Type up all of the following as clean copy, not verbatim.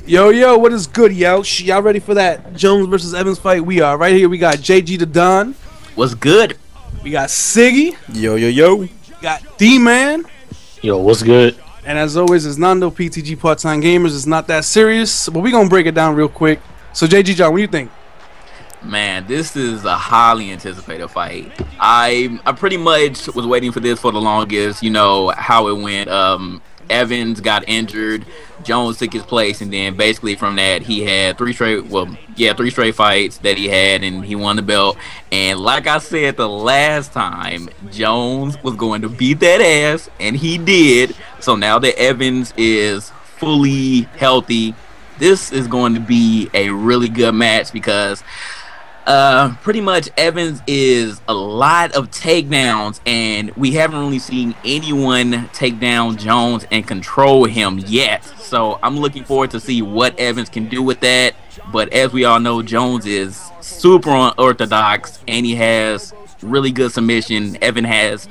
Yo, what is good, Yeousch? Y'all ready for that Jones versus Evans fight? We are right here. We got JG the Don. What's good? We got Siggy. Yo. We got D-Man. Yo, what's good? And as always, it's Nando, PTG Part-Time Gamers. It's not that serious, but we're going to break it down real quick. So, JG John, what do you think? Man, this is a highly anticipated fight. I pretty much was waiting for this for the longest. You know how it went. Evans got injured, Jones took his place, and then basically from that he had three straight fights that he had, and he won the belt. And like I said the last time, Jones was going to beat that ass, and he did. So now that Evans is fully healthy, this is going to be a really good match because pretty much Evans is a lot of takedowns, and we haven't really seen anyone take down Jones and control him yet. So I'm looking forward to see what Evans can do with that. But as we all know, Jones is super unorthodox, and he has really good submission. Evan has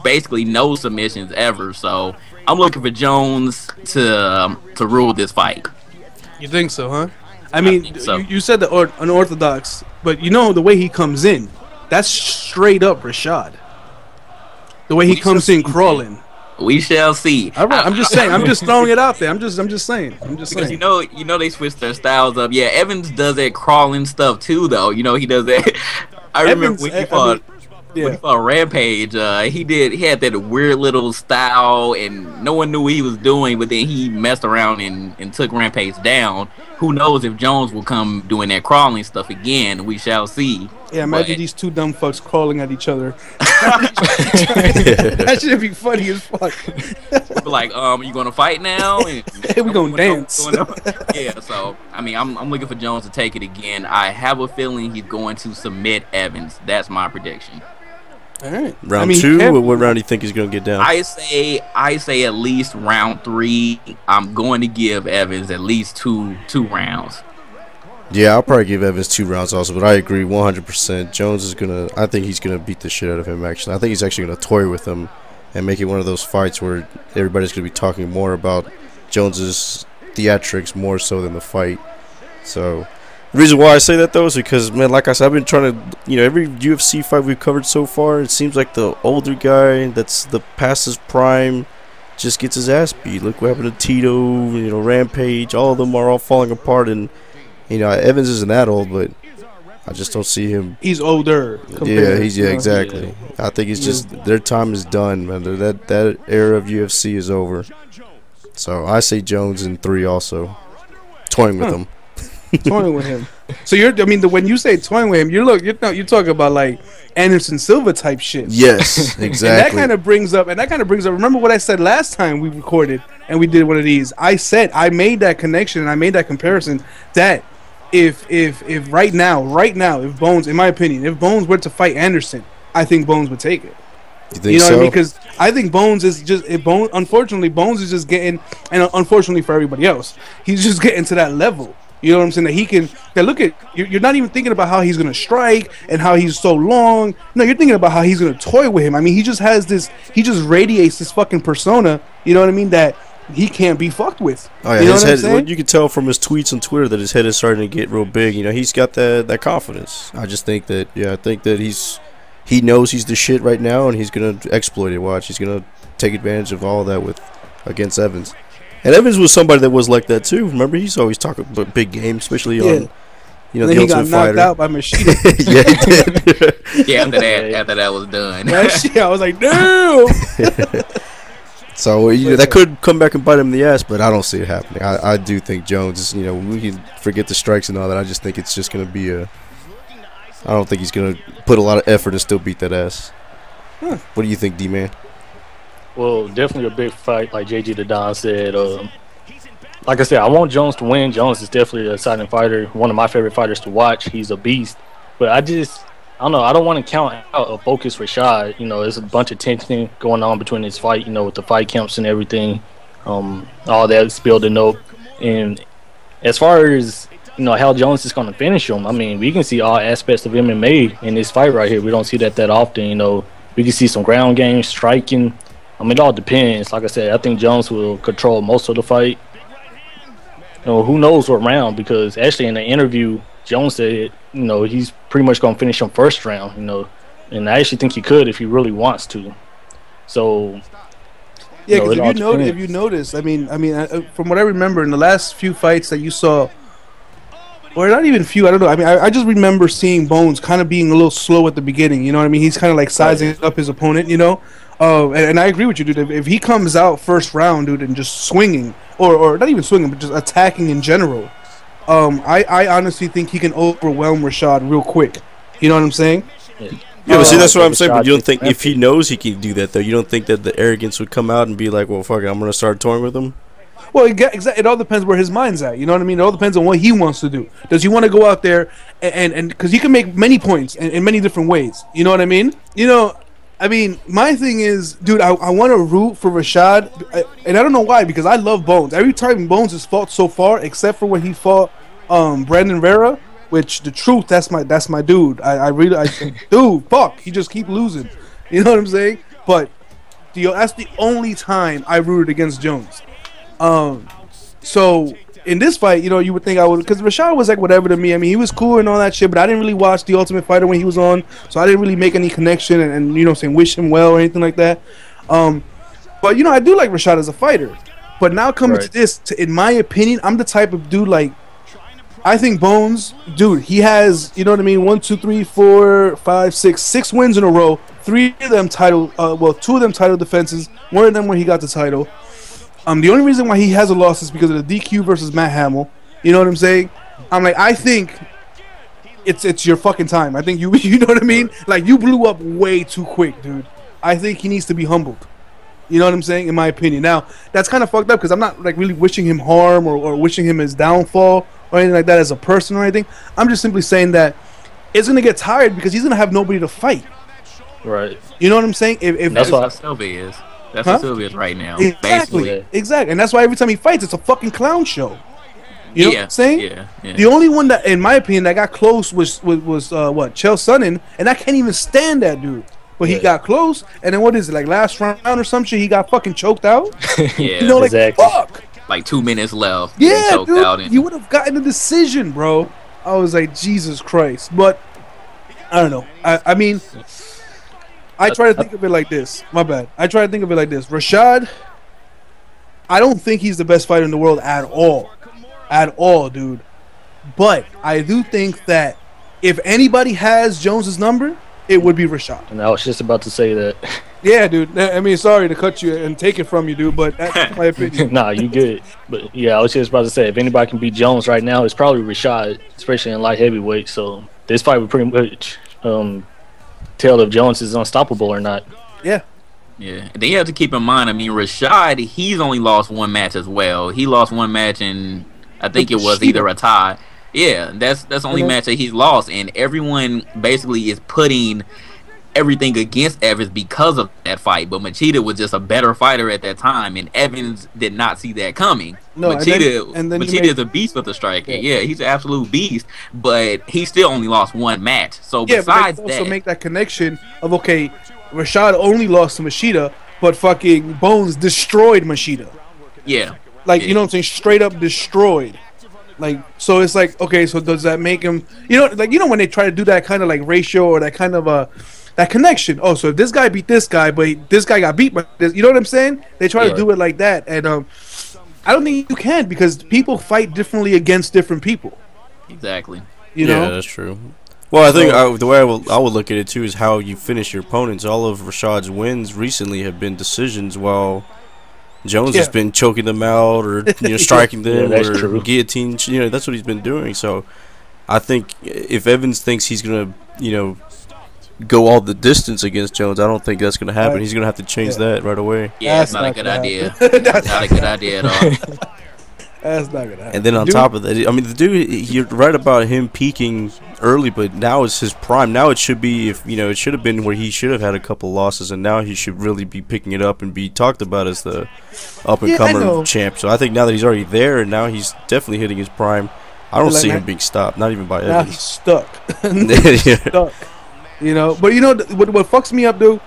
basically no submissions ever. So I'm looking for Jones to rule this fight. You think so, huh? I mean, so. You said the unorthodox, but you know the way he comes in, that's straight up Rashad. The way he comes in crawling. We shall see. All right, I'm just saying. I'm just throwing it out there. I'm just saying. Because you know they switched their styles up. Yeah, Evans does that crawling stuff too, though. You know he does that. I remember when he fought. When he fought Rampage, he had that weird little style, and no one knew what he was doing. But then he messed around and took Rampage down. Who knows if Jones will come doing that crawling stuff again? We shall see. Yeah, imagine these two dumb fucks crawling at each other. That should be funny as fuck. Like, you gonna fight now? And hey, we gonna dance. Yeah, so I mean, I'm looking for Jones to take it again. I have a feeling he's going to submit Evans. That's my prediction. All right. Round two. What round do you think he's gonna get down? I say at least round 3. I'm going to give Evans at least two rounds. Yeah, I'll probably give Evans 2 rounds also, but I agree 100%. Jones is gonna. I think he's gonna beat the shit out of him. Actually, I think he's actually gonna toy with him and make it one of those fights where everybody's gonna be talking more about Jones's theatrics more so than the fight. So. The reason why I say that, though, is because, man, like I said, I've been trying to, every UFC fight we've covered so far, it seems like the older guy that's past his prime just gets his ass beat. Look what happened to Tito, Rampage, all of them are all falling apart, and, Evans isn't that old, but I just don't see him. He's older. Exactly. Yeah. I think it's just, their time is done, man. That era of UFC is over. So I say Jones in 3 also, toying with him. Toying with him. So when you say toying with him, you're talking about like Anderson Silva type shit. Yes, exactly. And that kind of brings up. Remember what I said last time we recorded and we did one of these. I said I made that connection and I made that comparison that if right now, if Bones, in my opinion, if Bones were to fight Anderson, I think Bones would take it. You think what I mean? Because I think Bones is just unfortunately Bones is just getting, and unfortunately for everybody else, he's just getting to that level. You know what I'm saying? That he can. That look at you're not even thinking about how he's gonna strike and how he's so long. No, you're thinking about how he's gonna toy with him. I mean, he just has this. He just radiates this fucking persona. You know what I mean? That he can't be fucked with. Oh yeah, you know his what head. I'm saying? You can tell from his tweets on Twitter that his head is starting to get real big. He's got that confidence. I just think that. Yeah, I think that he knows he's the shit right now, and he's gonna exploit it. Watch, he's gonna take advantage of all that against Evans. And Evans was somebody that was like that too. Remember, he's always talking about big game, especially on, the Ultimate Fighter. He got knocked out by Machida. Yeah, he did. Yeah, after that was done. That shit, I was like, no. So that could come back and bite him in the ass, but I don't see it happening. I do think Jones is, we can forget the strikes and all that. I just think it's just going to be I don't think he's going to put a lot of effort and still beat that ass. What do you think, D-Man? Well, definitely a big fight, like JG the Don said. Like I said, I want Jones to win. Jones is definitely an exciting fighter, one of my favorite fighters to watch. He's a beast. But I don't know. I don't want to count out a focus Rashad. There's a bunch of tension going on between this fight, with the fight camps and everything. All that's building up. And as far as, how Jones is going to finish him, I mean, we can see all aspects of MMA in this fight right here. We don't see that often, We can see some ground game, striking. I mean, it all depends. Like I said, I think Jones will control most of the fight. who knows what round? Because actually in the interview, Jones said, he's pretty much gonna finish him first round. And I actually think he could if he really wants to. So. Yeah, because if you notice, I mean, from what I remember in the last few fights that you saw, or not even few, I don't know. I mean, I just remember seeing Bones kind of being a little slow at the beginning. You know what I mean? He's kind of like sizing up his opponent. And I agree with you, dude. If he comes out first round, dude, and just swinging, or not even swinging, but just attacking in general, I honestly think he can overwhelm Rashad real quick. You know what I'm saying? Yeah, but see, that's what I'm saying. But you don't think if he knows he can do that, though, you don't think that the arrogance would come out and be like, well, fuck it, I'm going to start touring with him? Well, it all depends where his mind's at. You know what I mean? It all depends on what he wants to do. Does he want to go out there and because he can make many points in many different ways. You know what I mean? My thing is, dude, I want to root for Rashad, and I don't know why, because I love Bones. Every time Bones has fought so far, except for when he fought Brandon Vera, which the truth, that's my dude. Dude, fuck, he just keep losing. You know what I'm saying? But that's the only time I rooted against Jones. So in this fight, you would think I would, because Rashad was like whatever to me. I mean, he was cool and all that shit, but I didn't really watch The Ultimate Fighter when he was on, so I didn't really make any connection and wish him well or anything like that. But I do like Rashad as a fighter. But now coming to this, in my opinion, I'm the type of dude like. I think Bones, dude, he has, 1, 2, 3, 4, 5, 6 wins in a row. 3 of them title, 2 of them title defenses. 1 of them where he got the title. The only reason why he has a loss is because of the DQ versus Matt Hamill. You know what I'm saying? I think it's your fucking time. I think you know what I mean? Like, you blew up way too quick, dude. I think he needs to be humbled. You know what I'm saying? In my opinion. Now, that's kind of fucked up because I'm not like really wishing him harm or wishing him his downfall or anything like that as a person or anything. I'm just simply saying that it's going to get tired because he's going to have nobody to fight. Right. You know what I'm saying? If that's what Sylvia is. That's what Sylvia is right now. Exactly. Basically. Exactly. And that's why every time he fights, it's a fucking clown show. You know what I'm saying? Yeah. The only one that, in my opinion, that got close was Chael Sonnen, and I can't even stand that dude. But he got close, and then what is it, like last round or some shit, he got fucking choked out? Yeah, exactly. Fuck! Like 2 minutes left. Yeah, dude, you would have gotten a decision, bro. I was like, Jesus Christ. But, I don't know. I mean, I try to think of it like this. My bad. I try to think of it like this. Rashad, I don't think he's the best fighter in the world at all. At all, dude. But I do think that if anybody has Jones's number, it would be Rashad. And I was just about to say that. Yeah, dude. I mean, sorry to cut you and take it from you, dude, but that's my opinion. Nah, you good. But yeah, I was just about to say, if anybody can beat Jones right now, it's probably Rashad, especially in light heavyweight. So this fight would pretty much tell if Jones is unstoppable or not. Yeah. Yeah. Then you have to keep in mind, I mean, Rashad, he's only lost 1 match as well. He lost 1 match in, I think it was either a tie. Yeah, that's the only match that he's lost, and everyone basically is putting everything against Evans because of that fight. But Machida was just a better fighter at that time, and Evans did not see that coming. No, Machida is a beast with the striker. Yeah, he's an absolute beast, but he still only lost 1 match. So besides also make that connection of, okay, Rashad only lost to Machida, but fucking Bones destroyed Machida. Yeah. Like, you know what I'm saying? Straight up destroyed. Like, so it's like, okay, so does that make him, when they try to do that kind of like ratio or that kind of that connection. Oh, so if this guy beat this guy, but this guy got beat by this, you know what I'm saying? They try to do it like that, and I don't think you can, because people fight differently against different people. Exactly. You know? Yeah, that's true. Well, I think the way I would look at it too is how you finish your opponents. All of Rashad's wins recently have been decisions, while Jones has been choking them out or striking them or guillotine. That's what he's been doing. So I think if Evans thinks he's gonna go all the distance against Jones, I don't think that's gonna happen. He's gonna have to change that right away. Yeah, that's not a good idea. That's not a good idea at all. That's not gonna happen. And then on top of that, I mean, the dude, you're right about him peaking early, but now it's his prime. Now it should be, it should have been where he should have had a couple losses, and now he should really be picking it up and be talked about as the up-and-comer champ. So I think now that he's already there, and now he's definitely hitting his prime, I don't see him being stopped, not even by Evans. Now he's stuck. Stuck. But what fucks me up, dude,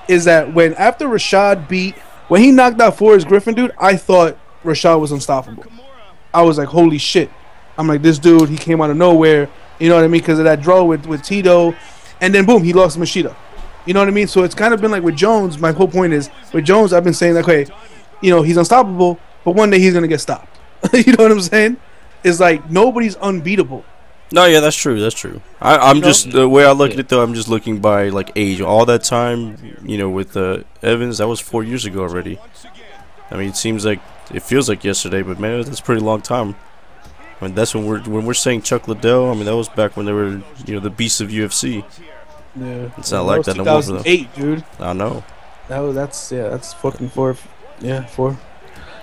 is that after Rashad when he knocked out Forrest Griffin, dude, I thought Rashad was unstoppable. I was like, holy shit. I'm like, this dude, he came out of nowhere. You know what I mean? Because of that draw with Tito. And then, boom, he lost Machida. You know what I mean? So it's kind of been like with Jones. My whole point is, with Jones, I've been saying, like, okay, you know, he's unstoppable, but one day he's going to get stopped. You know what I'm saying? It's like, nobody's unbeatable. No, yeah, that's true. That's true. I'm just, the way I look at it, though, I'm just looking by, like, age. All that time, you know, with Evans, that was 4 years ago already. I mean, it feels like yesterday, but, man, that's a pretty long time. I mean, that's when we're saying Chuck Liddell. I mean, that was back when they were, you know, the beasts of UFC. Yeah, it's not like that no more for them. 2008, dude. I know. That's fucking 4. Yeah, 4.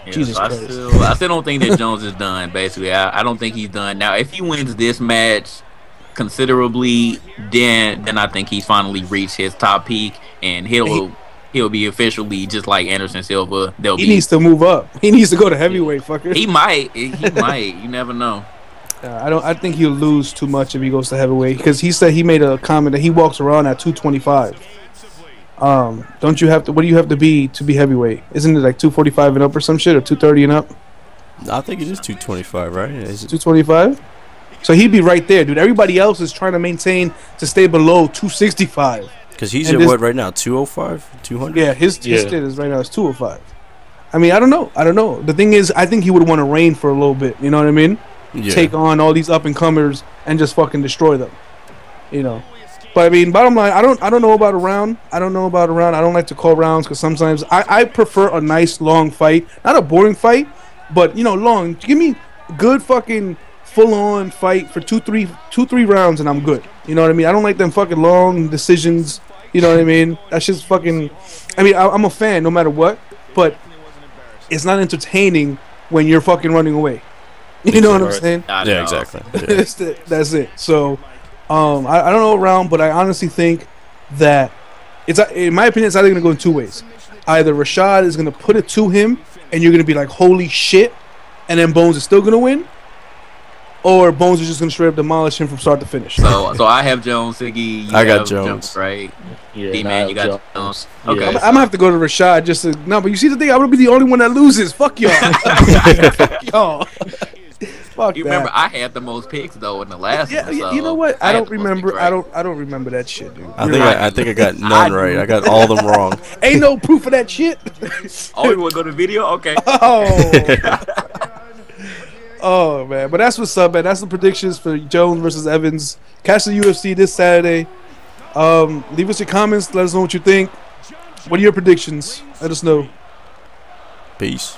Yeah, Jesus so Christ. I still don't think that Jones is done. Basically, I don't think he's done. Now, if he wins this match considerably, then I think he's finally reached his top peak, and he'll be officially just like Anderson Silva. He needs to move up. He needs to go to heavyweight, fucker. He might. You never know. I think he'll lose too much if he goes to heavyweight, because he said, he made a comment that he walks around at 225. Don't you have to? What do you have to be heavyweight? Isn't it like 245 and up or some shit, or 230 and up? I think it is 225, right? 225. So he'd be right there, dude. Everybody else is trying to maintain to stay below 265. Because he's at what right now? 205, 200. Yeah, his status right now is 205. I mean, I don't know. The thing is, I think he would want to reign for a little bit. You know what I mean? Yeah. Take on all these up and comers and just fucking destroy them. You know. But I mean, bottom line, I don't know about a round. I don't like to call rounds, because sometimes I prefer a nice long fight, not a boring fight, but you know, long. Give me good fucking full on fight for two, three rounds, and I'm good. You know what I mean? I don't like them fucking long decisions. You know what I mean? That's just fucking. I mean, I'm a fan no matter what, but it's not entertaining when you're fucking running away. You know what I'm saying? Yeah, exactly. Yeah. That's it. So, I don't know around, but I honestly think that it's, in my opinion, it's either going to go in two ways. Either Rashad is going to put it to him, and you're going to be like, holy shit, and then Bones is still going to win, or Bones is just going to straight up demolish him from start to finish. So I have Jones, Siggy. I got Jones. Right? Yeah, D-Man, you got Jones. Okay. Yeah. I'm going to have to go to Rashad just to... No, but you see the thing? I'm going to be the only one that loses. Fuck y'all. Fuck y'all. Fuck you that. Remember, I had the most picks though in the last one. So you know what? I don't remember. Right. I don't remember that shit, dude. I think I got none right. I got all of them wrong. Ain't no proof of that shit. Oh, you want to go to video? Okay. Oh man, but that's what's up, man. That's the predictions for Jones versus Evans. Catch the UFC this Saturday. Leave us your comments. Let us know what you think. What are your predictions? Let us know. Peace.